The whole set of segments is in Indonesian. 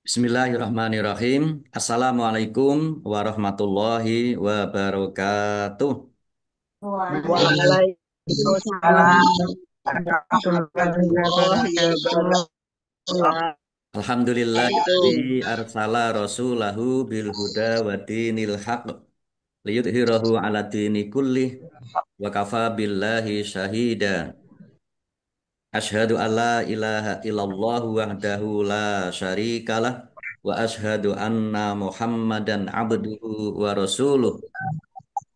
Bismillahirrahmanirrahim. Assalamualaikum warahmatullahi wabarakatuh. Waalaikumsalam warahmatullahi wabarakatuh. Alhamdulillahilladzi arsala rasulahu bil huda wa dinil haqq liyudhhirahu ala dini kullih wa kafa billahi syahida. Asyhadu an la ilaha illallah wahdahu la syarikalah wa asyhadu anna Muhammadan abduhu wa rasuluh.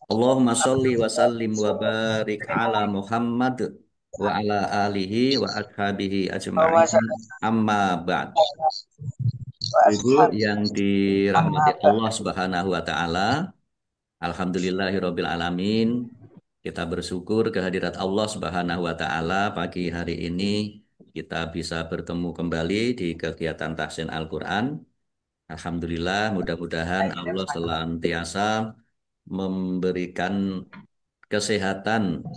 Allahumma sholli wa sallim wa barik ala Muhammad wa ala alihi wa ashabihi ajma'in amma ba'd. Ibu yang dirahmati Allah Subhanahu wa taala, alhamdulillahirabbil alamin. Kita bersyukur kehadirat Allah Subhanahu wa taala pagi hari ini kita bisa bertemu kembali di kegiatan tahsin Al-Qur'an. Alhamdulillah, mudah-mudahan Allah senantiasa memberikan kesehatan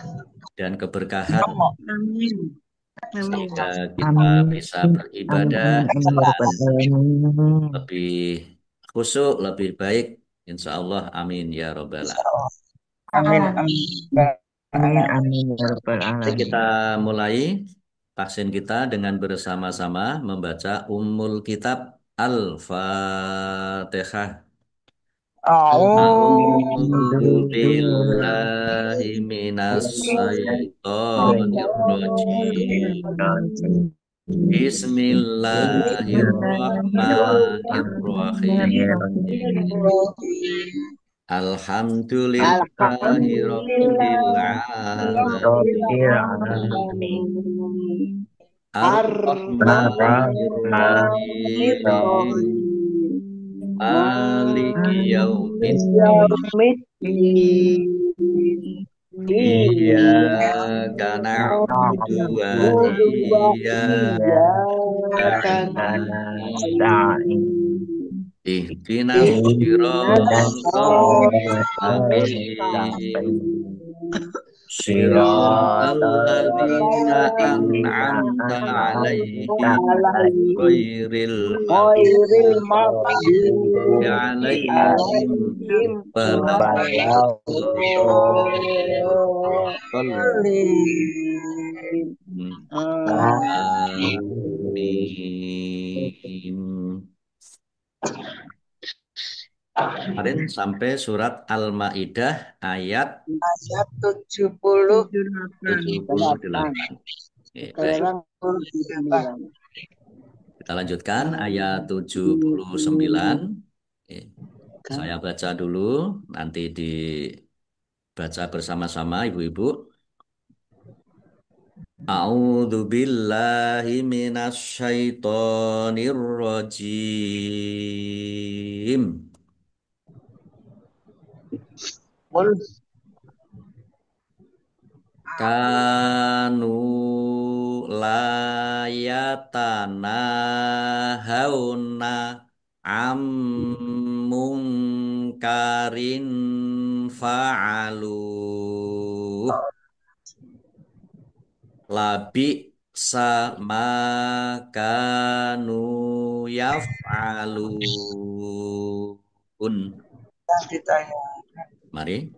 dan keberkahan Amin. Amin. sehingga kita Amin. bisa Amin. beribadah Amin. Amin. Ya dengan Rabbal Alamin. lebih khusyuk, lebih baik. Insya Allah, amin ya robbal alamin. Amin. Amin. Amin. Amin. Ya Rabbal Mari kita Alamin. mulai vaksin kita dengan bersama-sama membaca Ummul Kitab Al-Fatihah. A'udzu billahi minas syaitonir rajim. Bismillahirrahmanirrahim. Alhamdulillahi rabbil Rabbil alamin. Alamin. Ar-Rahmanir Rahim. Maliki yaumiddin. Iyyaka na'budu wa iyyaka nasta'in. Ihdinas siratal mustaqim. Siratal ladzina an'amta 'alaihim ghairil maghdubi 'alaihim Amin. Kemarin sampai surat Al-Maidah ayat 78. Baik. Kita lanjutkan ayat 79. Saya baca dulu, nanti dibaca bersama-sama ibu-ibu. A'udzu billahi minasy syaithanir rajim. Kanu layatana hauna mungkarin fa'alu labi sama kanu yaf'alun. Mari.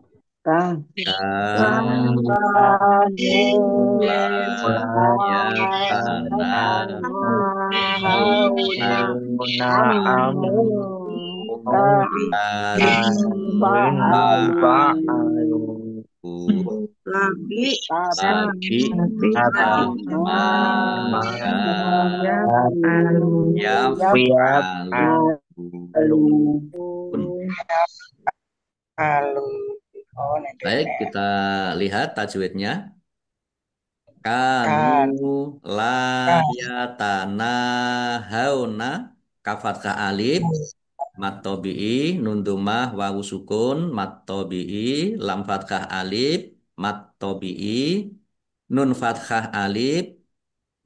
Baik, kita lihat tajwidnya. Kanu layatana hauna kafatkah alif matobi'i nundumah wawu sukun matobi'i lam fathah alif matobi'i nun fathah alif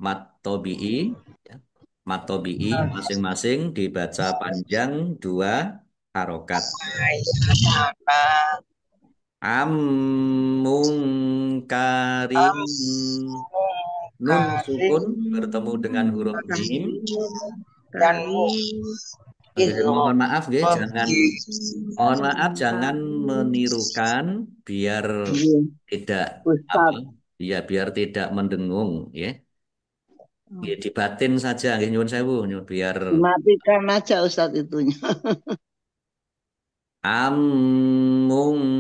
matobi'i ya. Matobi'i masing-masing dibaca panjang 2 harokat. Mungkarin Nun karin sukun bertemu dengan huruf mim. dan karin Oke, itu mohon maaf ya, jangan mohon maaf jangan memberi menirukan biar tidak apa? Ustaz, Ya biar tidak mendengung ya. Ya dibatin saja nggih nyuwun sewu biar dimatikan aja Ustaz itunya. amungkarin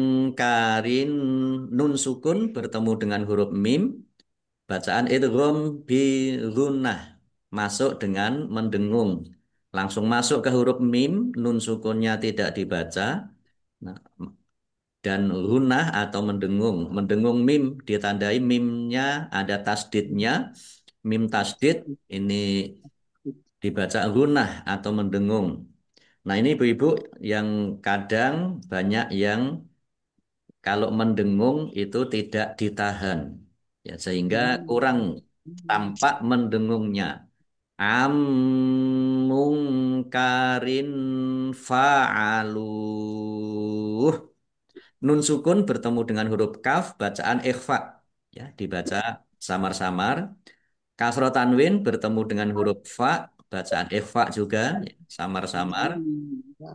nun sukun bertemu dengan huruf mim. Bacaan idgham bi gunnah masuk dengan mendengung. Langsung masuk ke huruf mim, nun sukunnya tidak dibaca. Nah, dan gunnah atau mendengung. Mendengung mim ditandai mimnya ada tasdidnya. Mim tasdid ini dibaca gunnah atau mendengung. Nah, ini ibu-ibu yang kadang banyak yang kalau mendengung itu tidak ditahan. Ya, sehingga kurang tampak mendengungnya. Amungkarin fa'aluh. Nun sukun bertemu dengan huruf kaf, bacaan ikhfa. Ya, dibaca samar-samar. Kasro tanwin bertemu dengan huruf fa, bacaan ikhfa juga, ya, samar-samar.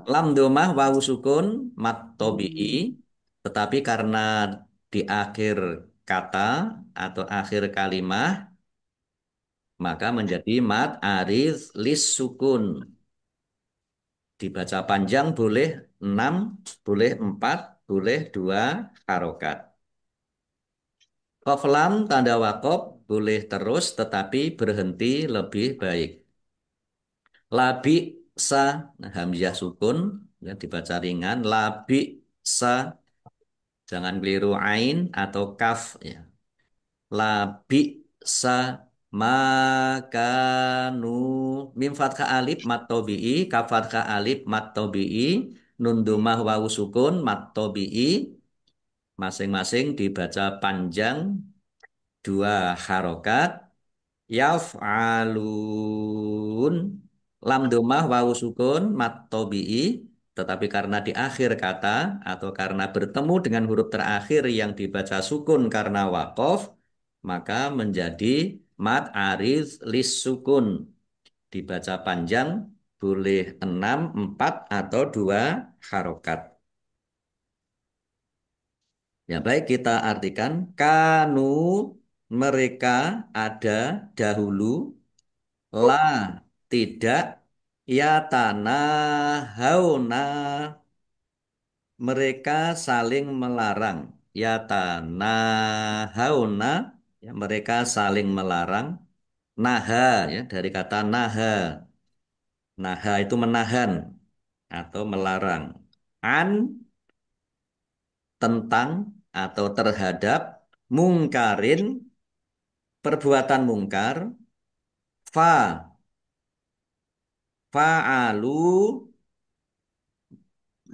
Lam domah wawu sukun mat tobi'i, tetapi karena di akhir kata atau akhir kalimat maka menjadi mat arid lis sukun. Dibaca panjang boleh 6, boleh 4, boleh 2 harokat. Qaf lam tanda wakop boleh terus tetapi berhenti lebih baik. Labi sa nah, hamzah sukun ya dibaca ringan. Labi sa jangan keliru ain atau kaf ya. Labi sa makanu mim fathah alif mat tabi'i kaf fathah alif mat tabi'i nun domah wawu sukun mat tabi'i masing-masing dibaca panjang 2 harokat yaf'alun lam domah wawu sukun mat tabi'i tetapi karena di akhir kata atau karena bertemu dengan huruf terakhir yang dibaca sukun karena wakof maka menjadi mat ariz lis sukun dibaca panjang boleh 6, 4 atau 2 harokat. Ya baik kita artikan kanu mereka ada dahulu la tidak ya tanah hauna mereka saling melarang ya tanah hauna ya mereka saling melarang naha ya dari kata naha naha itu menahan atau melarang an tentang atau terhadap mungkarin perbuatan mungkar fa fa'alu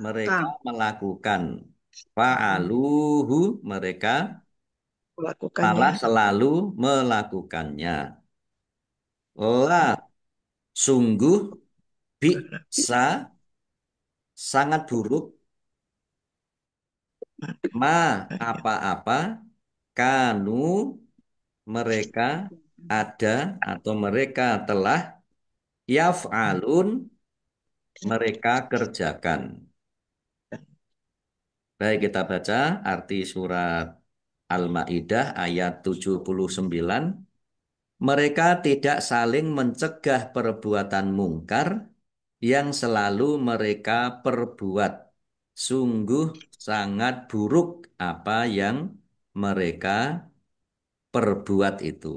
mereka melakukan fa'aluhu mereka Melakukannya. malah selalu melakukannya la sungguh bisa sangat buruk ma apa-apa kanu mereka ada atau mereka telah yaf'alun mereka kerjakan. Baik kita baca arti surat Al-Maidah ayat 79. Mereka tidak saling mencegah perbuatan mungkar yang selalu mereka perbuat. Sungguh sangat buruk apa yang mereka perbuat itu.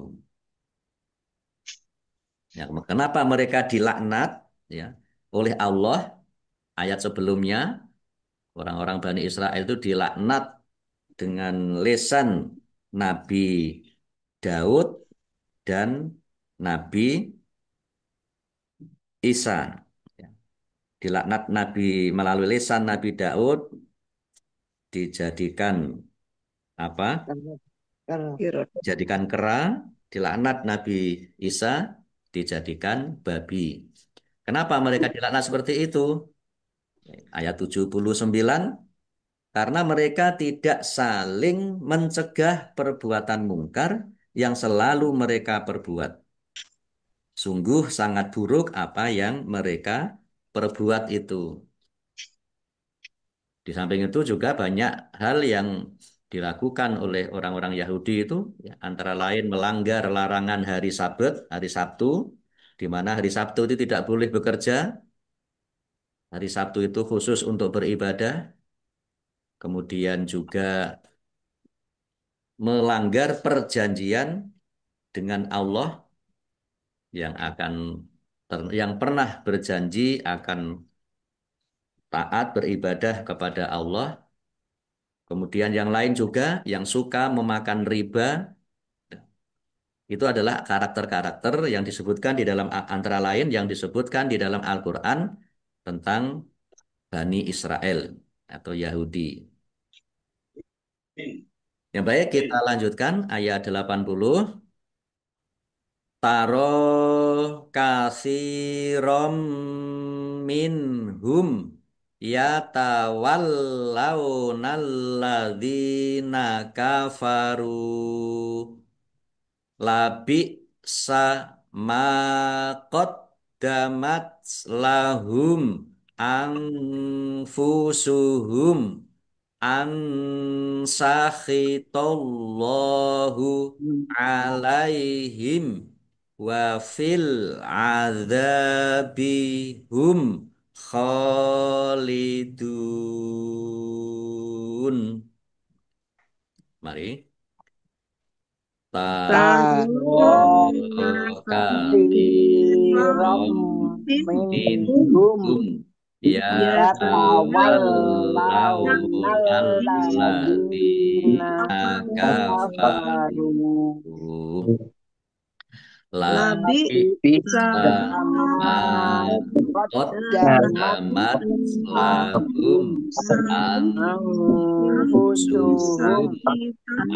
Ya, kenapa mereka dilaknat ya, oleh Allah? Ayat sebelumnya orang-orang Bani Israel itu dilaknat dengan lisan Nabi Daud dan Nabi Isa. Ya. Dilaknat Nabi melalui lisan Nabi Daud dijadikan apa? Dijadikan kera, dilaknat Nabi Isa dijadikan babi. Kenapa mereka dilaknat seperti itu? Ayat 79 karena mereka tidak saling mencegah perbuatan mungkar yang selalu mereka perbuat. Sungguh sangat buruk apa yang mereka perbuat itu. Di samping itu juga banyak hal yang dilakukan oleh orang-orang Yahudi itu, ya, antara lain melanggar larangan hari Sabat, hari Sabtu, di mana hari Sabtu itu tidak boleh bekerja. Hari Sabtu itu khusus untuk beribadah. Kemudian juga melanggar perjanjian dengan Allah yang pernah berjanji akan taat beribadah kepada Allah. Kemudian yang lain juga yang suka memakan riba, itu adalah karakter-karakter yang disebutkan di dalam antara lain yang disebutkan di dalam Al-Qur'an tentang Bani Israel atau Yahudi. Yang baik, kita lanjutkan ayat 80. Taro kasirom minhum yatawallawnalladzina kafaru labi sa makot damat lahum anfusuhum ansakhitallahu alaihim wa fil adzabihum khalidun. Mari. Tarom Kasirom kasirom minhum minhum ya yatawallawna kafaru Labi labisa sama qaddamat lahum anfusuhum anfusuhum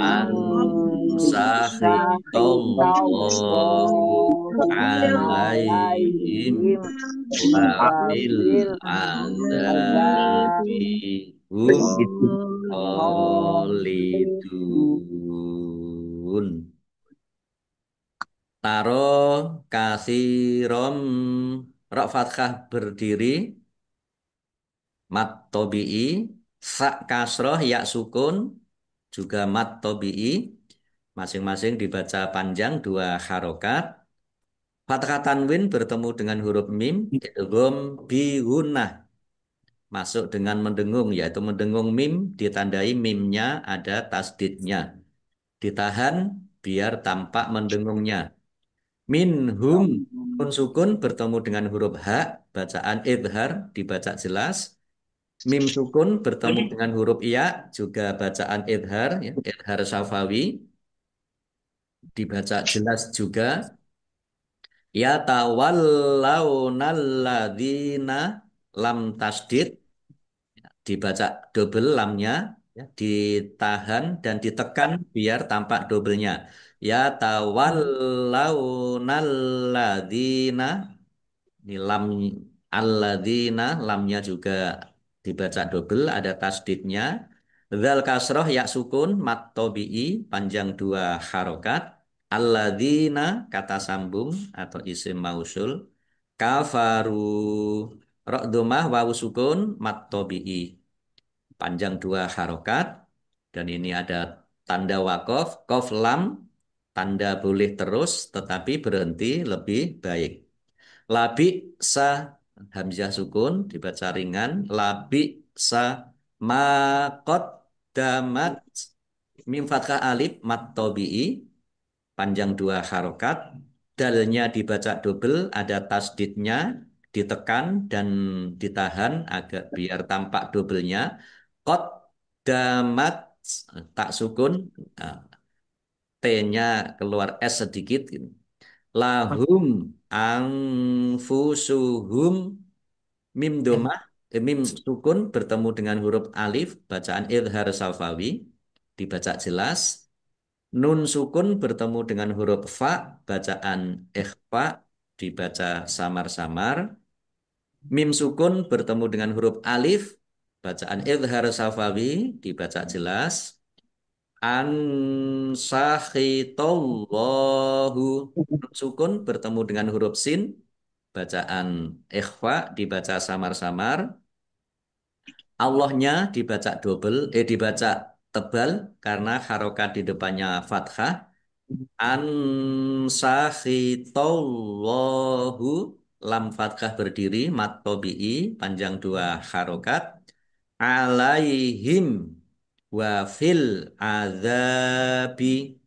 ansakhitallahu ansahitallahu alaihim alaihim wa fil wafil azabi hum khalidun. Taro kasirom rok fathah berdiri, mat tobi'i, sa kasroh ya sukun, juga mat tobi'i, masing-masing dibaca panjang dua harokat. Fathah tanwin bertemu dengan huruf mim, idgham bi gunnah, masuk dengan mendengung, yaitu mendengung mim ditandai mimnya ada tasdidnya. Ditahan biar tampak mendengungnya. Minhum, nun sukun bertemu dengan huruf ha, bacaan idhar dibaca jelas. Mim sukun bertemu dengan huruf iya, juga bacaan idhar, ya, idhar syafawi, dibaca jelas juga. Ya tawallawnalladzina lam tasdid, dibaca double lamnya, ya, ditahan dan ditekan biar tampak doublenya. Ya tawallawnalladzina. Ini lam alladzina, lamnya juga dibaca double, ada tasdidnya. Dzal kasroh ya sukun, mat tobi'i, panjang dua harokat. Alladzina, kata sambung atau isim mausul. Kafaru, rok domah wawu sukun, mat tobi'i, panjang dua harokat. Dan ini ada tanda wakof, kof lam, tanda boleh terus tetapi berhenti lebih baik. Labi sa, hamzah sukun dibaca ringan. Labi sa makot damat, mim fathah alif mat tobi'i, panjang dua harokat. Dalnya dibaca double, ada tasdidnya, ditekan dan ditahan agak biar tampak doublenya. Kot damat, tak sukun, nah, T-nya keluar S sedikit gitu. Lahum anfusuhum, mim domah, mim sukun bertemu dengan huruf alif, bacaan idhar safawi, dibaca jelas. Nun sukun bertemu dengan huruf fa, bacaan ikhfa, dibaca samar-samar. Mim sukun bertemu dengan huruf alif, bacaan idhar safawi, dibaca jelas. An sakhitallahu. Nun sukun bertemu dengan huruf sin. Bacaan ikhfa dibaca samar-samar. Allahnya dibaca double, dibaca tebal karena harokat di depannya fathah. An sakhitallahu. Lam fathah berdiri, mat tobi'i, panjang dua harokat. Alaihim wa fil azabi.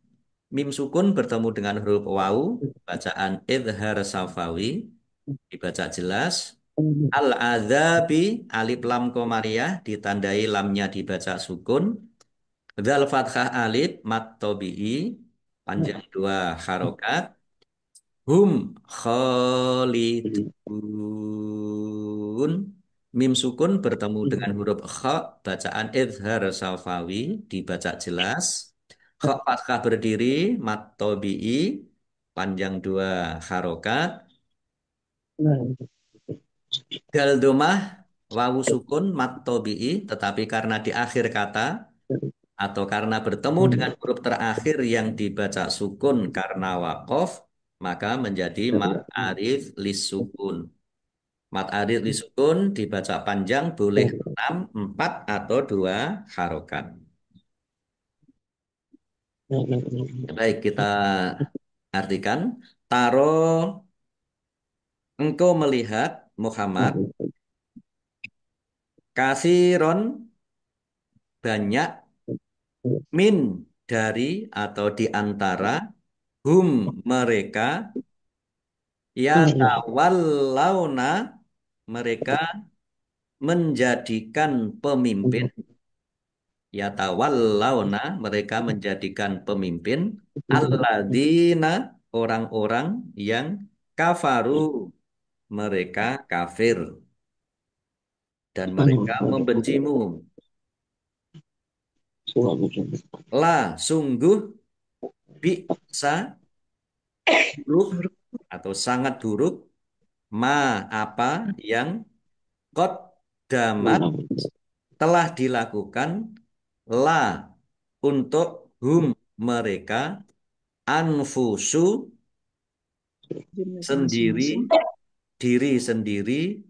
Mim sukun bertemu dengan huruf waw, bacaan idhar safawi, dibaca jelas. Al-adzabi, alif lam komariah, ditandai lamnya dibaca sukun. Dzal fathah alif, mat tobi'i, panjang dua harokat. Hum khalidun. Mim sukun bertemu dengan huruf kha, bacaan idhar safawi, dibaca jelas. Kha fathah berdiri, mat tobi'i, panjang dua harokat. Dal domah, wawu sukun, mat tobi'i, tetapi karena di akhir kata, atau karena bertemu dengan huruf terakhir yang dibaca sukun karena wakof, maka menjadi mat arif lis sukun. Mat arif lis sukun dibaca panjang boleh 6, 4, atau 2 harokat. Baik, kita artikan. Taro, engkau melihat Muhammad, kasiron, banyak, min, dari atau di antara, hum, mereka, yatawallauna, mereka menjadikan pemimpin, yatawallauna, mereka menjadikan pemimpin, alladzina, orang-orang yang kafaru, mereka kafir dan mereka membencimu. La, sungguh, bisa, buruk atau sangat buruk, ma, apa yang kot damat telah dilakukan, la, untuk hum, mereka, anfusu, sendiri, diri sendiri,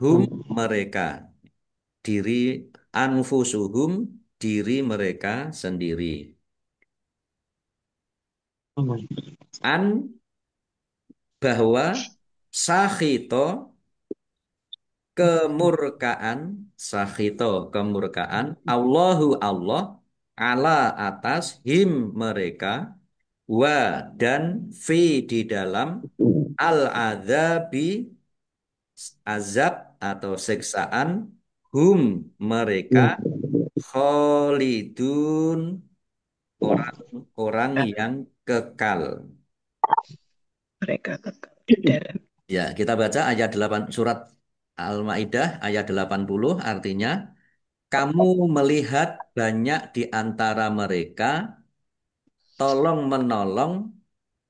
hum, mereka, diri, anfusuhum, diri mereka sendiri. An, bahwa, sakhito, kemurkaan, sakhito, kemurkaan, Allahu Allah, ala atas, him mereka, wa dan fi di dalam, al adzabi, azab atau siksaan, hum mereka, kholidun, orang-orang yang kekal. Mereka kekal di dalam. Ya, kita baca ayat 8 surat Al-Maidah ayat 80, artinya kamu melihat banyak di antara mereka tolong menolong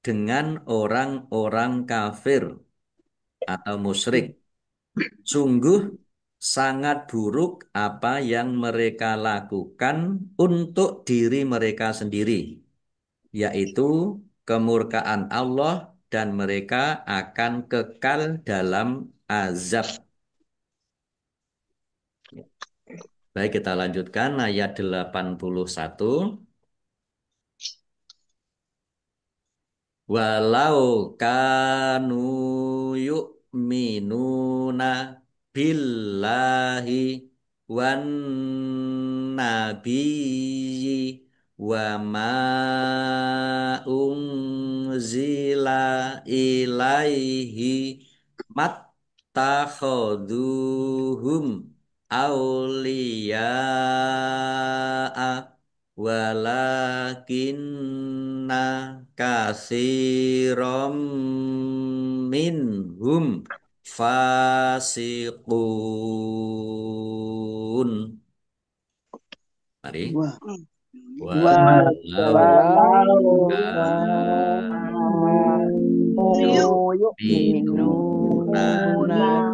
dengan orang-orang kafir atau musyrik. Sungguh sangat buruk apa yang mereka lakukan untuk diri mereka sendiri, yaitu kemurkaan Allah dan mereka akan kekal dalam azab. Baik, kita lanjutkan ayat 81. Walau kanu yu'minuna billahi wan nabiyyi wa ma unzila ilaihi mattakhaduhum awliya'a walakinna katsiram minhum fasiqun. Mari. Walau Walau kanu yu'minuna yu'minuna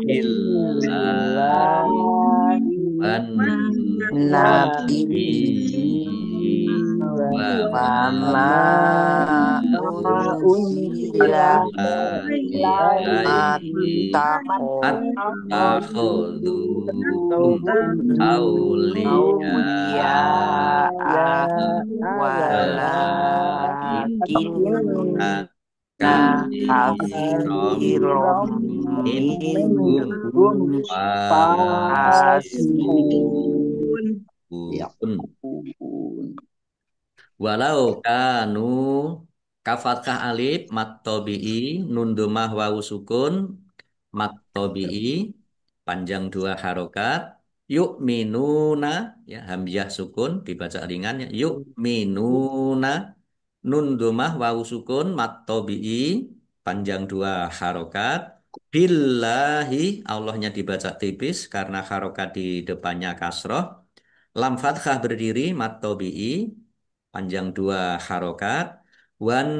billahi billahi wan wan nabiyyi nabiyyi wa ma Wama unzila unzila ilaihi ilahi attakhaduhum Tauhum awliya walakinna walakin katsiran kasirom minhum minhum fasiqun. fasiqun. Ya ampun. Walau kanu kafatkah alif mat tobi'i nun domah wawu sukun mat tobi'i panjang dua harokat yuk minuna ya hamzah sukun dibaca ringan ya yuk minuna nun domah wawu sukun mat tobi'i panjang dua harokat billahi Allahnya dibaca tipis karena harokat di depannya kasroh lam fathah berdiri mat tobi'i panjang dua harokat wan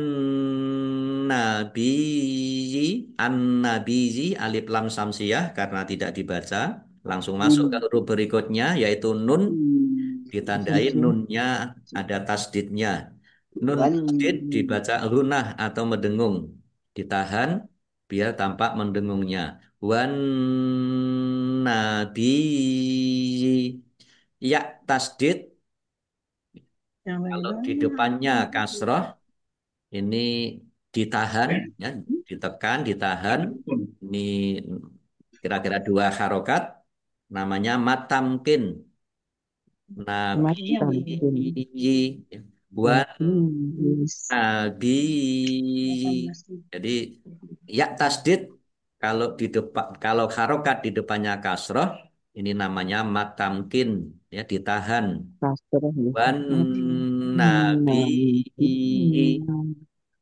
nabiyyi an nabiyyi alif lam samsiyah karena tidak dibaca langsung masuk ke huruf berikutnya yaitu nun ditandai nunnya ada tasdidnya nun Wan tasdid dibaca lunah atau mendengung ditahan biar tampak mendengungnya wan nabiyyi ya tasdid kalau di depannya kasroh ini ditahan, ya, ditekan, ditahan. Ini kira-kira dua harokat, namanya matamkin. Nabi, wan nabi. Jadi ya tasdid kalau di depan, kalau harokat di depannya kasroh, ini namanya matamkin, ya ditahan. Wan nabi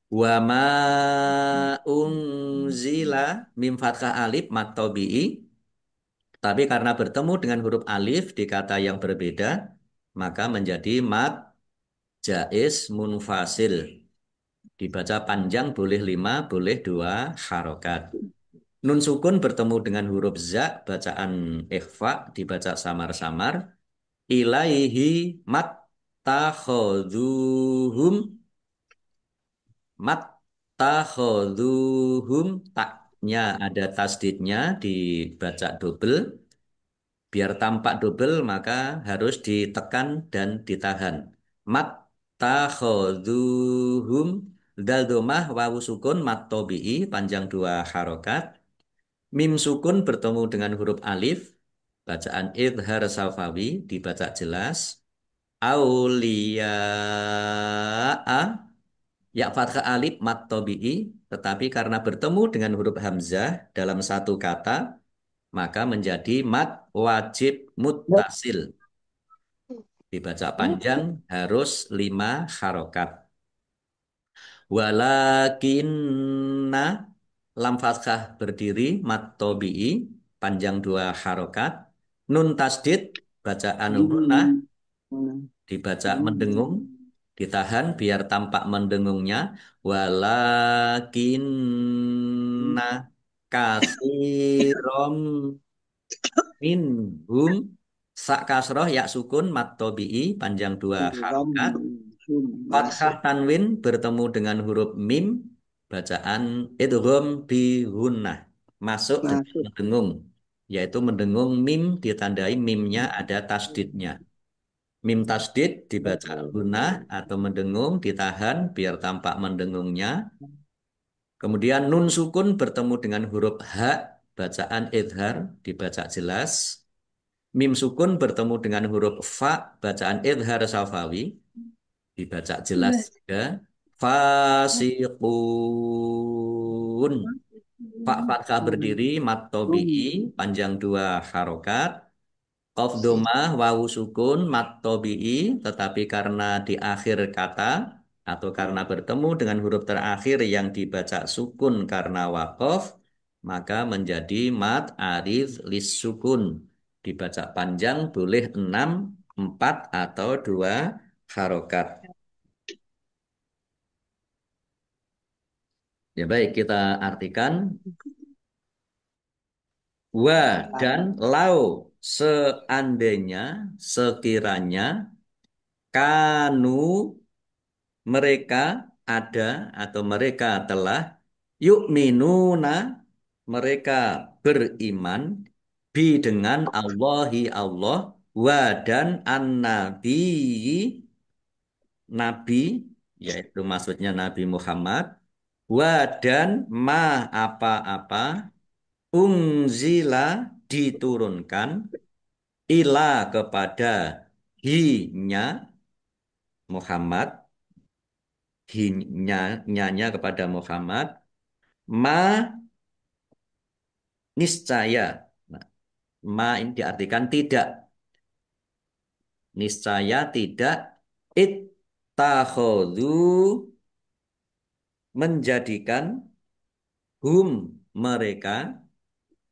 wa ma unzila mim fathah alif mat tabi'i tapi karena bertemu dengan huruf alif di kata yang berbeda maka menjadi mat jaiz munfasil dibaca panjang boleh lima boleh dua harokat nun sukun bertemu dengan huruf za bacaan ikhfa dibaca samar-samar ilaihi mat takhoduhum Mattakhoduhum taknya ada tasdidnya dibaca double. Biar tampak double maka harus ditekan dan ditahan. Mattakhoduhum dal domah wawu sukun mat tobi'i panjang dua harokat. Mim sukun bertemu dengan huruf alif. Bacaan idhar safawi dibaca jelas. Auliya'a ya fathah alif mat tobi'i, tetapi karena bertemu dengan huruf hamzah dalam satu kata, maka menjadi mat wajib muttasil. Dibaca panjang harus lima harokat. Walakinna lam fathah berdiri mat tobi'i, panjang dua harokat. Nun tasdid, bacaan hunah, dibaca mendengung ditahan biar tampak mendengungnya walakinna kasirom minhum sak kasroh ya sukun mat tobi'i panjang dua harokat fathah Masuk. tanwin bertemu dengan huruf mim bacaan idgham bi gunnah masuk dengan Masuk. mendengung yaitu mendengung mim ditandai mimnya ada tasdidnya mim tasdid dibaca gunah atau mendengung ditahan biar tampak mendengungnya. Kemudian nun sukun bertemu dengan huruf H bacaan idhar dibaca jelas. Mim sukun bertemu dengan huruf Fa bacaan idhar safawi dibaca jelas juga. Fasiqun. Fa fathah berdiri mat tobi'i panjang dua harokat. Qaf domah wawu sukun mat tobi'i tetapi karena di akhir kata atau karena bertemu dengan huruf terakhir yang dibaca sukun karena wakof maka menjadi mat arif lis sukun dibaca panjang boleh 6, 4 atau 2 harokat. Ya baik kita artikan wa dan lau seandainya sekiranya kanu mereka ada atau mereka telah yu'minuna mereka beriman bi dengan Allahi Allah wa dan an-nabi nabi yaitu maksudnya Nabi Muhammad wa dan ma apa-apa unzila diturunkan ila kepada hi-nya Muhammad nyanya kepada Muhammad ma niscaya. Nah, ma ini diartikan tidak, niscaya tidak ittakhadhu menjadikan hum mereka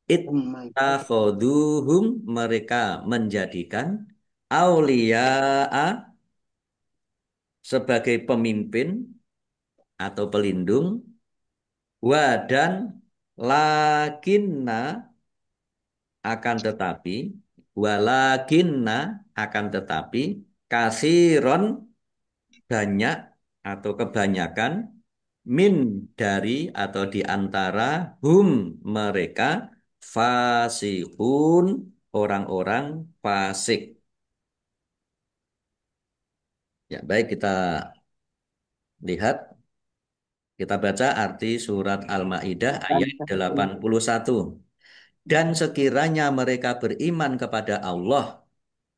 Oh my God. ittakhadhuhum mereka menjadikan auliya'a sebagai pemimpin atau pelindung wa dan lakinna akan tetapi walakinna akan tetapi kasiron banyak atau kebanyakan min dari atau di antara hum mereka fasikun orang-orang fasik. Ya, baik kita lihat kita baca arti surat Al-Maidah ayat 81. Dan sekiranya mereka beriman kepada Allah,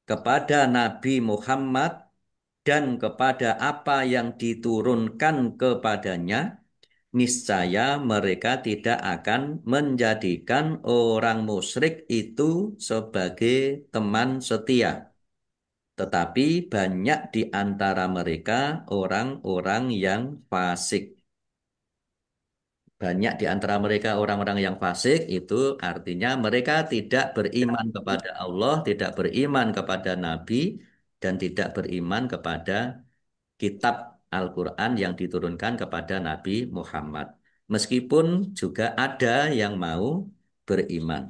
kepada Nabi Muhammad dan kepada apa yang diturunkan kepadanya, niscaya mereka tidak akan menjadikan orang musyrik itu sebagai teman setia. Tetapi banyak di antara mereka orang-orang yang fasik. Banyak di antara mereka orang-orang yang fasik itu artinya mereka tidak beriman kepada Allah, tidak beriman kepada Nabi, dan tidak beriman kepada kitab Al-Quran yang diturunkan kepada Nabi Muhammad. Meskipun juga ada yang mau beriman.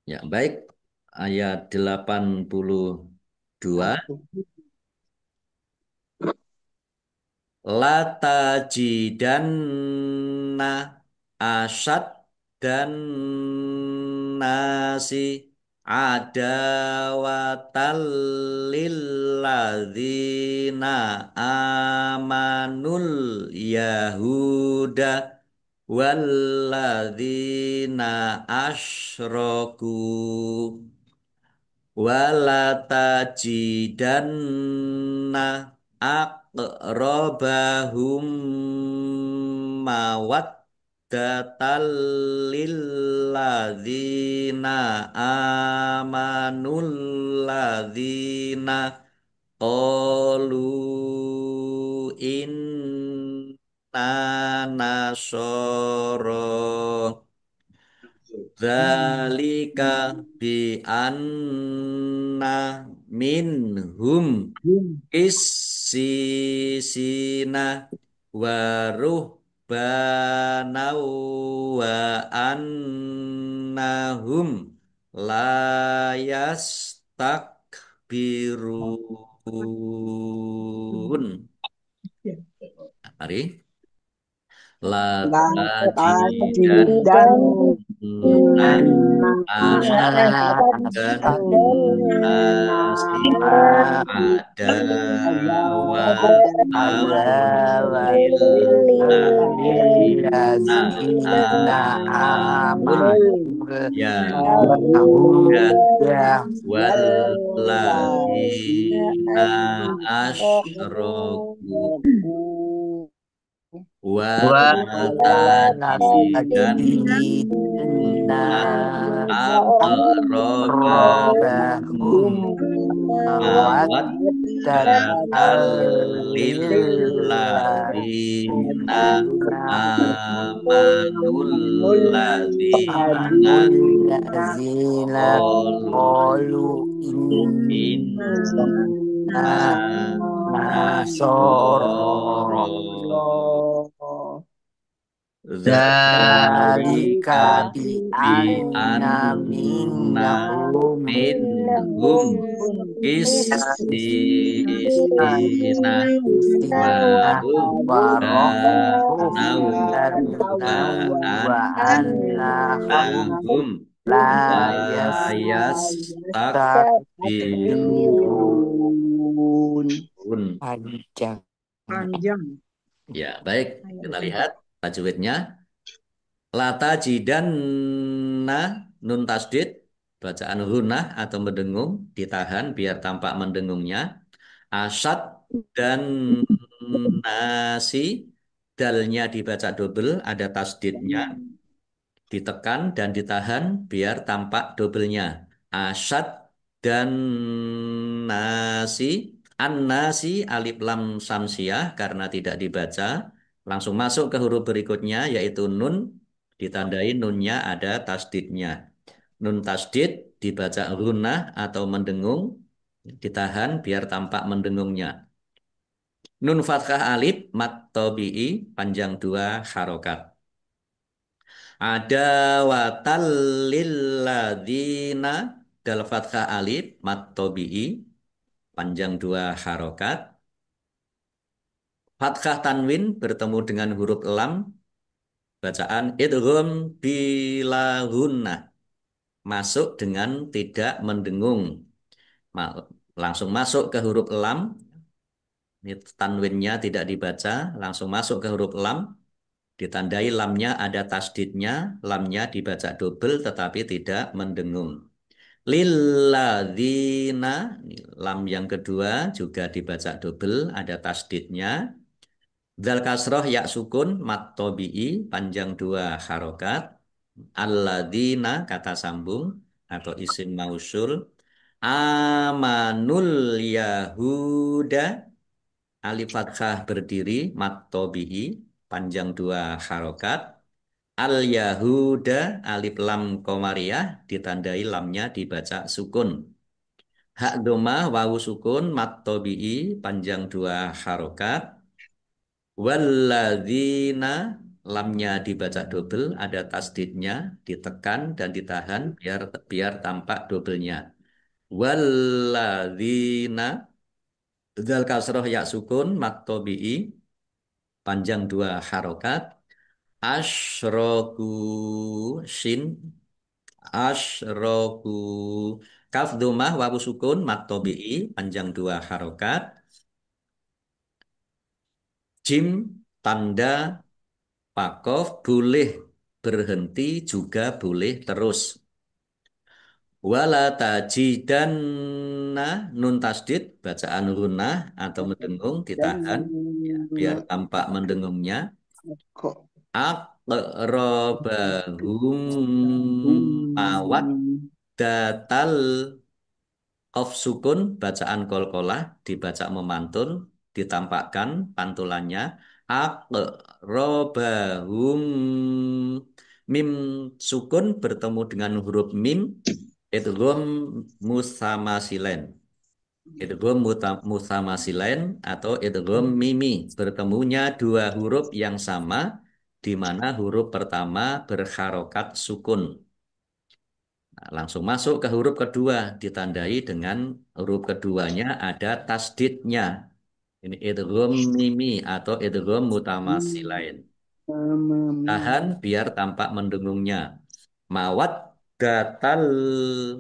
Ya, baik. Ayat 82. Latajidanna asad dan nasi adawatal lilladzina amanul yahuda walladzina asyraku walatajidanna aqrabahum mawaddatal lilladzina amanul ladzina qalu inna nasara. Dzalika bi anna minhum qissisina wa ruhbana wa annahum la yastakbirun. Mari. Latajidan Dan nah asad dan Asad nasi ada watal lilladzina lillazina amanul amanu yahuda ya walladzina asyraku walatajidan walazina aqrabahum robahum mawaddatal mawaddatal lilladzina amanul ladzina amanul lazina qalu qalu inna inna nasoro nasara dalika dzalika bi bi anna anna minhum minhum istina Istinah warum warohum nau nau an wa annahum nahum la layas takbirun. takbirun. panjang. Panjang Ya, baik. Kita ayatnya. lihat tajwidnya. Lata jidanna nun tasdid bacaan hunah atau mendengung ditahan biar tampak mendengungnya. Asad dan nasi dalnya dibaca double ada tasdidnya ditekan dan ditahan biar tampak doublenya. Asad dan nasi an-nasi alif lam samsiah karena tidak dibaca langsung masuk ke huruf berikutnya yaitu nun ditandai nunnya ada tasdidnya. Nun tasdid dibaca runah atau mendengung ditahan biar tampak mendengungnya. Nun fathah alif mat tabi'i panjang dua harokat. Ada watal lilladzina dal fathah alif mat tabi'i panjang dua harokat. Fathah tanwin bertemu dengan huruf lam bacaan idgham bilahunna masuk dengan tidak mendengung. Langsung masuk ke huruf lam. Ini tanwinnya tidak dibaca, langsung masuk ke huruf lam. Ditandai lamnya ada tasdidnya, lamnya dibaca double tetapi tidak mendengung. Lilladzina, ini lam yang kedua juga dibaca double, ada tasdidnya. Dzal kasroh ya sukun mat tobi'i panjang dua harokat. Alladzina kata sambung atau isim mausul. Amanul Yahuda alif fathah berdiri mat tobi'i panjang dua harokat. Al Yahuda alif lam komariah ditandai lamnya dibaca sukun. Hak doma wawu sukun mat tobi'i panjang dua harokat. Walladzina lamnya dibaca double ada tasdidnya ditekan dan ditahan biar biar tampak doublenya. Walladzina dzal kasroh ya sukun mat tobi'i panjang dua harokat. Asyroku shin asyroku kaf domah wawu sukun mat tobi'i panjang dua harokat. Jim tanda Pakof boleh berhenti juga boleh terus. Wala tajidanna nun tasdid bacaan runah atau mendengung Dan ditahan ya, biar tampak mendengungnya. kok Aqrabahum mawad datal Qaf sukun bacaan kolkolah dibaca memantul ditampakkan pantulannya aqrabahum mim sukun bertemu dengan huruf mim idgham musamasilain idgham musamasilain atau idgham mimi bertemunya dua huruf yang sama di mana huruf pertama berharokat sukun. Nah, langsung masuk ke huruf kedua, ditandai dengan huruf keduanya ada tasdidnya. Ini idgham mimi atau idgham mutamasilain. Tahan biar tampak mendengungnya. Mawad datal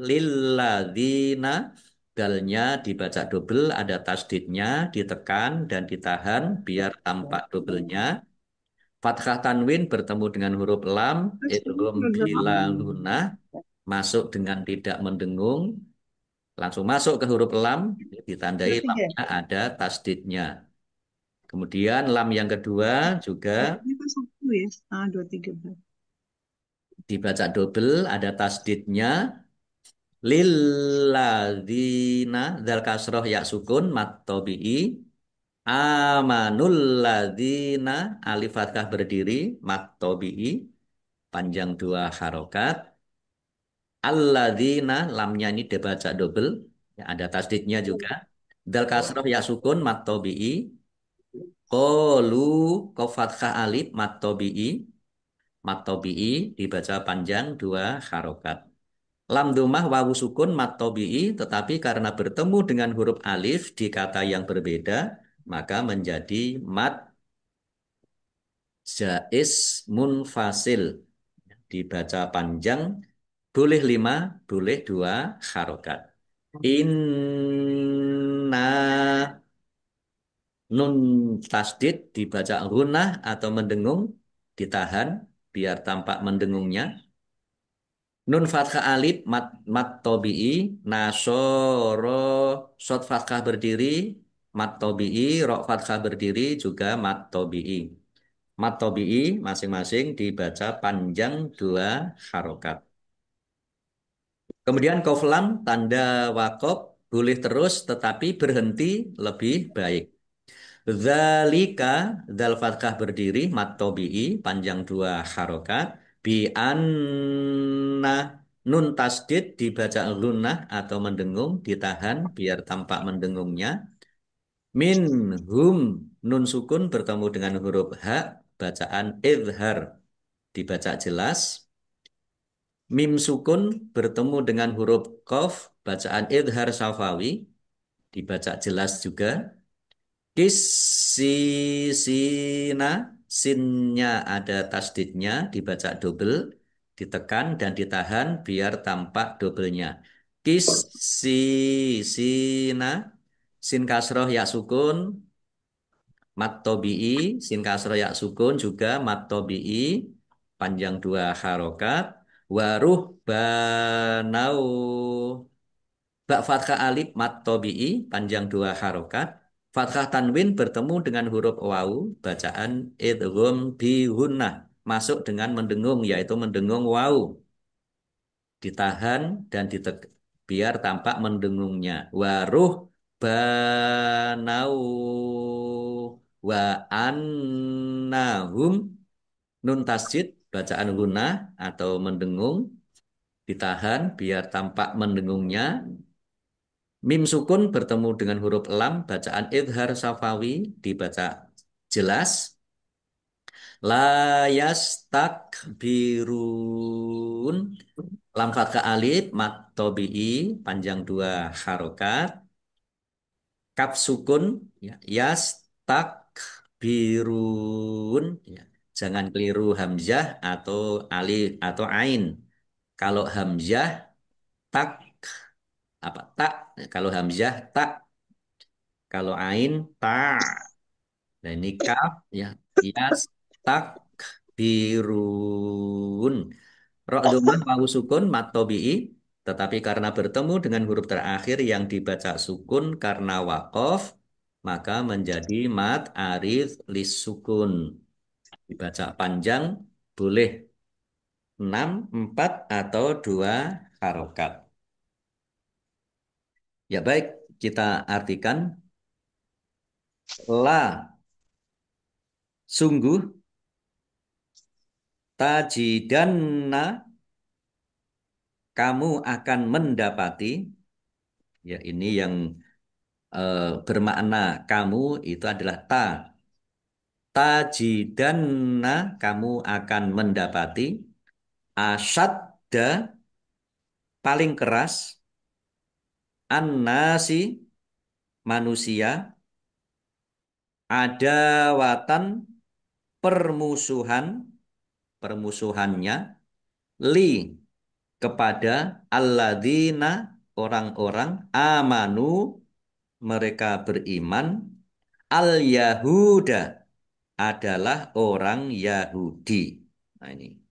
lilladzina dalnya dibaca double ada tasdidnya ditekan dan ditahan biar tampak doublenya. Fathah tanwin bertemu dengan huruf lam Terus ini idgham program bilaguna masuk dengan tidak mendengung, langsung masuk ke huruf lam, ditandai 23. lamnya ada tasdidnya. Kemudian lam yang kedua juga Ini kan satu ya. 23 berarti. dibaca double, ada tasdidnya. Lilladzina, dzal kasroh ya sukun, mat tobi'i. Amanul ladzina, alif fathah berdiri, mat tobi'i. Panjang dua harokat. Alladzina lamnya ini dibaca double ya, ada tasdidnya juga dal kasroh ya sukun mat tobi'i qalu qaf fathah alif mat tobi'i dibaca panjang dua harokat Lam domah wawu sukun mat tobi'i, tetapi karena bertemu dengan huruf alif di kata yang berbeda, maka menjadi mat jaiz munfasil. Dibaca panjang, boleh 5, boleh 2 harokat. Inna nun tasdid dibaca gunah atau mendengung, ditahan biar tampak mendengungnya. Nun fathah alif mat tobi'i, nasoro sod fathah berdiri, mat tobi'i, ro fathah berdiri juga mat tobi'i. Mat tobi'i masing-masing dibaca panjang 2 harokat. Kemudian koflam tanda wakob boleh terus tetapi berhenti lebih baik. Zalika dal fathah berdiri mat tobi'i panjang 2 harokat. Bi anna nun tasdid dibaca lunnah atau mendengung, ditahan biar tampak mendengungnya. Min hum nun sukun bertemu dengan huruf h, bacaan idhar dibaca jelas. Mim sukun bertemu dengan huruf qaf, bacaan idhar safawi dibaca jelas juga. Kisisina, sinnya ada tasdidnya, dibaca double, ditekan dan ditahan biar tampak doublenya. Kisisina, sin kasroh ya sukun, mat tobi'i, sin kasroh ya sukun juga mat tobi'i, panjang 2 harokat. Waruh banau, bak fathah alif mat tobi'i panjang 2 harokat. Fathah tanwin bertemu dengan huruf wawu, bacaan idgham bi gunnah, masuk dengan mendengung yaitu mendengung wawu, ditahan dan biar tampak mendengungnya. Waruh banau wa annahum, nun tasjid bacaan gunnah atau mendengung, ditahan biar tampak mendengungnya. Mim sukun bertemu dengan huruf lam, bacaan idhar safawi dibaca jelas. La yastakbirun, lam fathah alif mat tobi'i panjang 2 harokat. Kaf sukun ya, yastakbirun ya. Jangan keliru hamzah atau alif atau ain. Kalau hamzah tak, apa tak, kalau hamzah tak, kalau ain ta. Nah ini kaf ya, yas tak birun. Ro domah wawu sukun mat tobi'i, tetapi karena bertemu dengan huruf terakhir yang dibaca sukun karena wakof, maka menjadi mat arif lis sukun. Dibaca panjang boleh 6, 4 atau 2 harokat. Ya baik, kita artikan la sungguh, tajidanna kamu akan mendapati, ya ini yang bermakna kamu itu adalah ta. Tajidanna kamu akan mendapati, asyadda paling keras, annasi manusia, adawatan permusuhan, permusuhannya, li kepada alladzina orang-orang amanu mereka beriman, al-Yahuda adalah orang Yahudi. Nah ini.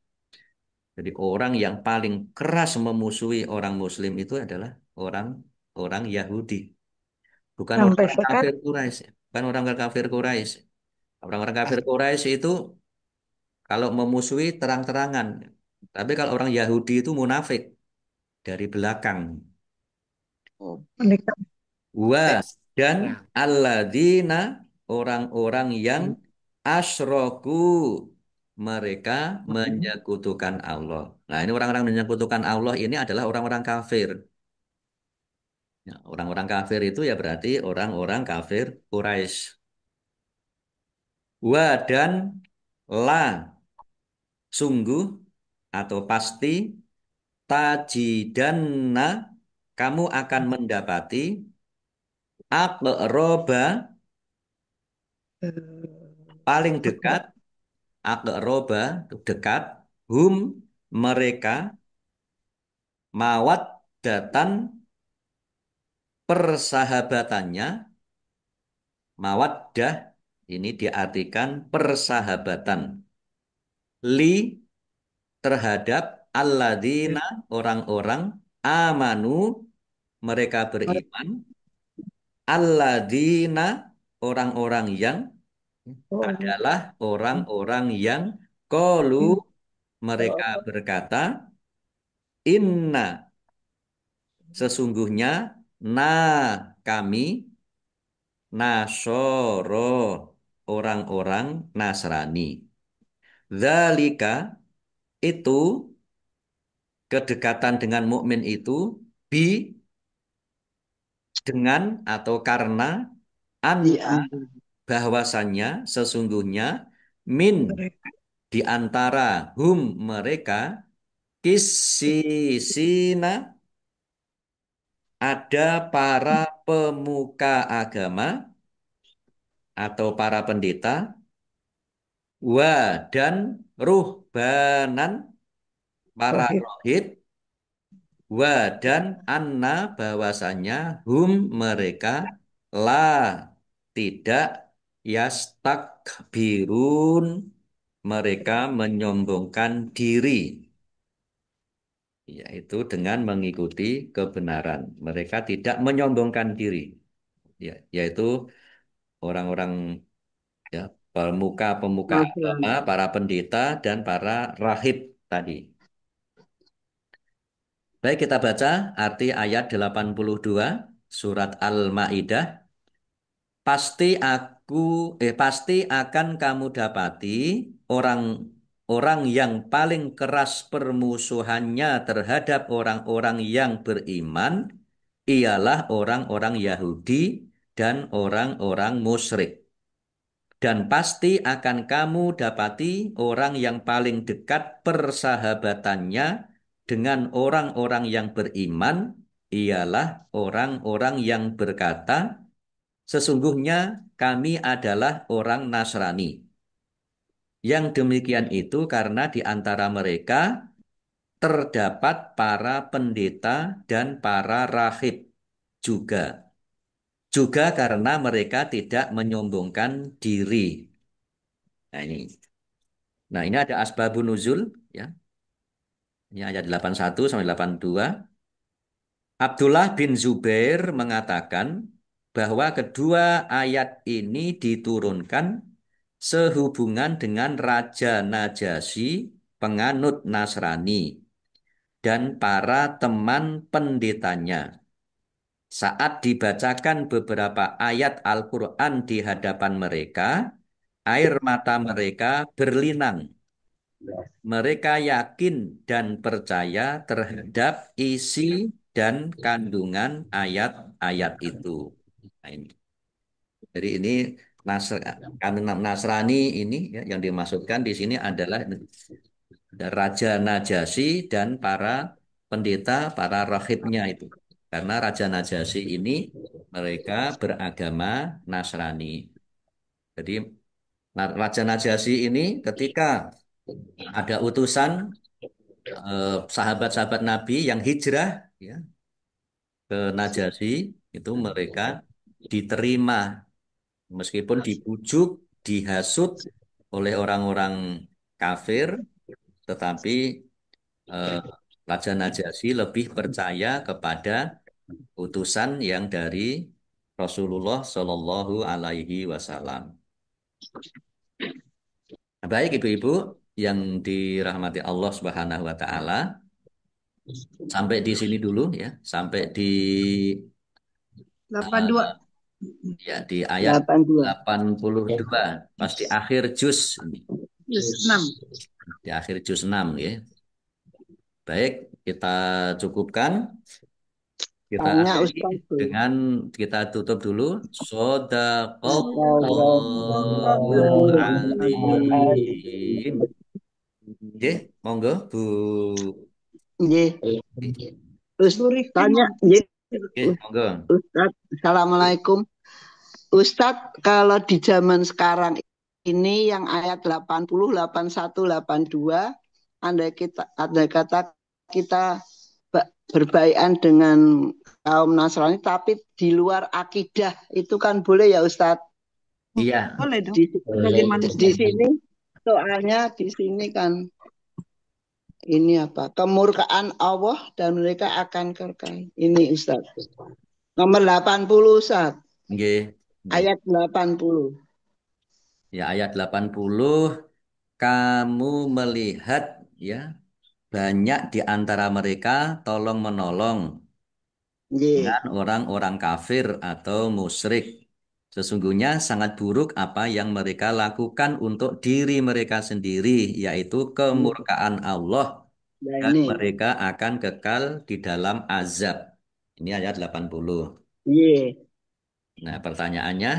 Jadi orang yang paling keras memusuhi orang Muslim itu adalah orang Yahudi. Bukan Sampai orang kafir sekarang. Quraisy. Bukan orang kafir Quraisy. Orang-orang kafir Quraisy itu kalau memusuhi terang-terangan. Tapi kalau orang Yahudi itu munafik dari belakang. Oh, Mereka Wa Tes dan terang. alladzina orang-orang yang asyroku mereka menyekutukan Allah. Nah, ini orang-orang menyekutukan Allah ini adalah orang-orang kafir. Ya, orang-orang kafir itu ya berarti orang-orang kafir Quraisy. Wa dan la sungguh atau pasti tajidanna, kamu akan mendapati aqroba, paling dekat, aqroba dekat, hum mereka, mawaddatan persahabatannya, mawaddah ini diartikan persahabatan, li terhadap alladzina orang-orang amanu mereka beriman, alladzina orang-orang yang adalah orang-orang yang qalu mereka berkata, inna sesungguhnya na kami nasoro orang-orang Nasrani. Dzalika itu kedekatan dengan mukmin itu bi dengan atau karena an Iya. bahwasannya sesungguhnya min di antara hum mereka kisisina ada para pemuka agama atau para pendeta wa dan ruhbanan para rohib wa dan anna bahwasanya hum mereka la tidak yastakbirun mereka menyombongkan diri yaitu dengan mengikuti kebenaran mereka tidak menyombongkan diri ya yaitu orang-orang ya pemuka-pemuka agama para pendeta dan para rahib tadi. Baik, kita baca arti ayat 82 surat Al-Maidah. Pasti akan kamu dapati orang-orang yang paling keras permusuhannya terhadap orang-orang yang beriman ialah orang-orang Yahudi dan orang-orang musyrik. Dan pasti akan kamu dapati orang yang paling dekat persahabatannya dengan orang-orang yang beriman ialah orang-orang yang berkata, sesungguhnya kami adalah orang Nasrani. Yang demikian itu karena di antara mereka terdapat para pendeta dan para rahib juga. Juga karena mereka tidak menyombongkan diri. Nah ini. Nah, ini ada asbabun nuzul ya. Ini ayat 81 sampai 82. Abdullah bin Zubair mengatakan bahwa kedua ayat ini diturunkan sehubungan dengan Raja Najasyi, penganut Nasrani, dan para teman pendetanya. Saat dibacakan beberapa ayat Al-Quran di hadapan mereka, air mata mereka berlinang. Mereka yakin dan percaya terhadap isi dan kandungan ayat-ayat itu. Nah, ini. Jadi ini kandungan Nasrani ini ya, yang dimaksudkan di sini adalah Raja Najasyi dan para pendeta, para rahibnya itu. Karena Raja Najasyi ini mereka beragama Nasrani. Jadi Raja Najasyi ini ketika ada utusan sahabat-sahabat Nabi yang hijrah ya, ke Najasyi itu mereka diterima meskipun dibujuk, dihasut oleh orang-orang kafir, tetapi eh, Raja Najasyi lebih percaya kepada utusan yang dari Rasulullah Shallallahu Alaihi Wasallam. Baik ibu-ibu yang dirahmati Allah Subhanahu Wa Taala. Sampai di sini dulu ya, sampai di 82. ya di ayat 82. 82 pas di akhir juz ini. Juz 6. Di akhir juz 6 ya. Baik, kita cukupkan. Kita Tanya akhiri Ustaz. dengan kita tutup dulu. Sadaqallahul Astagfirullahaladzim. azim. Oke, monggo Bu Nggih. Terus Rifki tanya, mau nggih, Oke, monggo. Ustaz. Assalamualaikum. Ustadz, kalau di zaman sekarang ini yang ayat 80, 81, 82, andai kata kita berbaikan dengan kaum Nasrani, tapi di luar akidah, itu kan boleh ya Ustadz? Iya, boleh dong. Di, Sebagai di manusia. sini, soalnya di sini kan ini apa? Kemurkaan Allah dan mereka akan kekal. Ini Ustadz. Nomor 80 Ustadz. nggih, nggih. Ayat 80. Ya, ayat 80, kamu melihat ya banyak di antara mereka tolong menolong Nggih. dengan orang-orang kafir atau musyrik. Sesungguhnya sangat buruk apa yang mereka lakukan untuk diri mereka sendiri, yaitu kemurkaan Allah, Nah dan ini. mereka akan kekal di dalam azab. Ini ayat 80. Iya. Nah, pertanyaannya,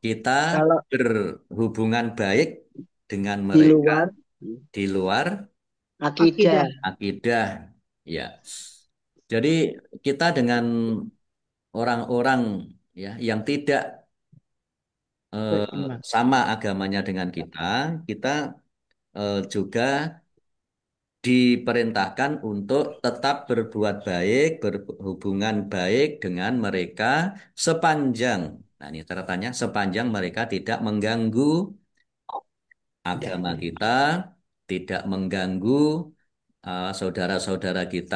kita Kalau berhubungan baik dengan di mereka luar di luar akidah. Akidah. akidah. Ya. Jadi kita dengan orang-orang ya yang tidak eh, Beriman. sama agamanya dengan kita juga diperintahkan untuk tetap berbuat baik, berhubungan baik dengan mereka sepanjang, nah ini catatannya, sepanjang mereka tidak mengganggu agama kita, tidak mengganggu saudara-saudara kita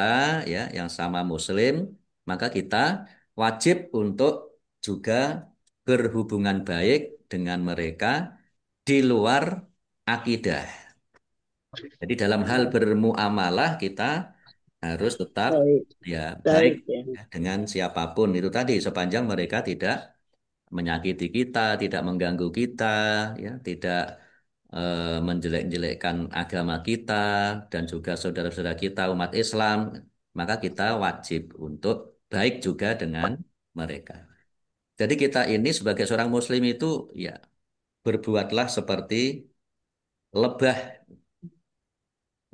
ya yang sama Muslim, maka kita wajib untuk juga berhubungan baik dengan mereka di luar akidah. Jadi dalam hal bermuamalah kita harus tetap Baik, ya baik baik ya. ya, dengan siapapun itu tadi sepanjang mereka tidak menyakiti kita, tidak mengganggu kita, ya, tidak menjelek-jelekkan agama kita dan juga saudara-saudara kita umat Islam, maka kita wajib untuk baik juga dengan mereka. Jadi kita ini sebagai seorang Muslim itu ya berbuatlah seperti lebah.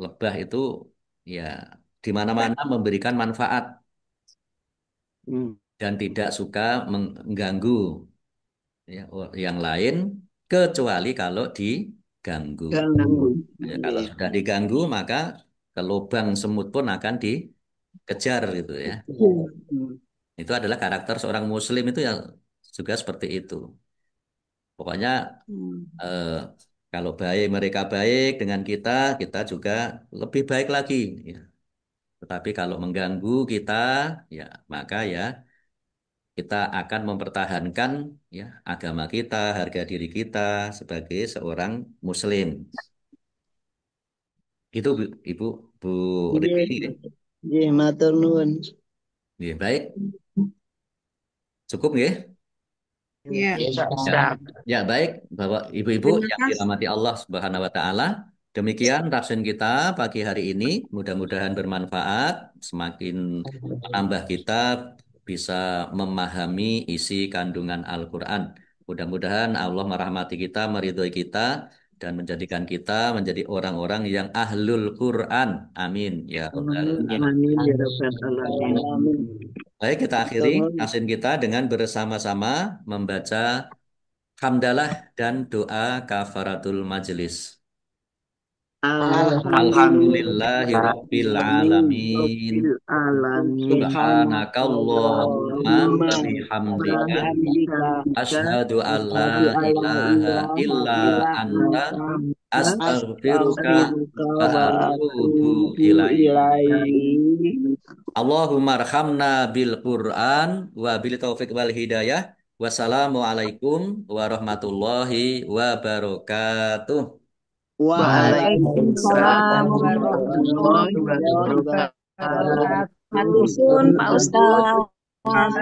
Lebah itu ya di mana-mana memberikan manfaat Hmm. dan tidak suka mengganggu ya, yang lain kecuali kalau diganggu. Ganggu. Ya, kalau Iya. sudah diganggu maka ke lubang semut pun akan dikejar gitu ya. Hmm. Itu adalah karakter seorang muslim itu yang juga seperti itu. Pokoknya Hmm. eh, kalau baik mereka baik dengan kita, kita juga lebih baik lagi ya. Tetapi kalau mengganggu kita, ya maka ya kita akan mempertahankan ya agama kita, harga diri kita sebagai seorang Muslim. Itu Ibu, Bu Iya, Riti. iya, matur nuwun. Ya, baik, cukup ya? Ya, Iya, Ya, Ustaz. ya baik, Bapak Ibu-ibu terima yang kasih. dirahmati Allah Subhanahu wa taala. Demikian tafsir kita pagi hari ini. Mudah-mudahan bermanfaat, semakin menambah kita bisa memahami isi kandungan Al-Qur'an. Mudah-mudahan Allah merahmati kita, meridhoi kita dan menjadikan kita menjadi orang-orang yang ahlul Qur'an. Amin ya rabbal Amin, alamin. amin, ya Rabbal Alamin. Baik, kita akhiri Matur nuwun. tafsir kita dengan bersama-sama membaca hamdalah dan doa kafaratul majelis. Alhamdulillahi Alhamdulillah. Rabbil Alamin. Alhamdulillahirabbil alamin. Subhanakallahumma Subhanakallahumma wa wa bihamdika. bihamdika Asyhadu an la asyhadu an la ilaha ilaha illa illa anta. anta Astaghfiruka astaghfiruka wa wa atubu atubu ilaik. ilaihi. Allahumma arhamna bil Qur'an wa bil taufiq wal hidayah. Wassalamualaikum warahmatullahi wabarakatuh. Waalaikumsalam Waalaikumsalam warahmatullahi warahmatullahi wabarakatuh. wabarakatuh. Wabarakatuh. Matur suwun, Pak Ustaz. Salam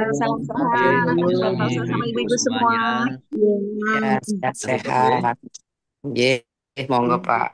Oke, sehat untuk terima Pak kasih Ustaz sama ibu-ibu ibu-ibu semua. semuanya. Ya, Ya. Kita tutup ya. sehat-sehat. Nggih, monggo Ya. Pak.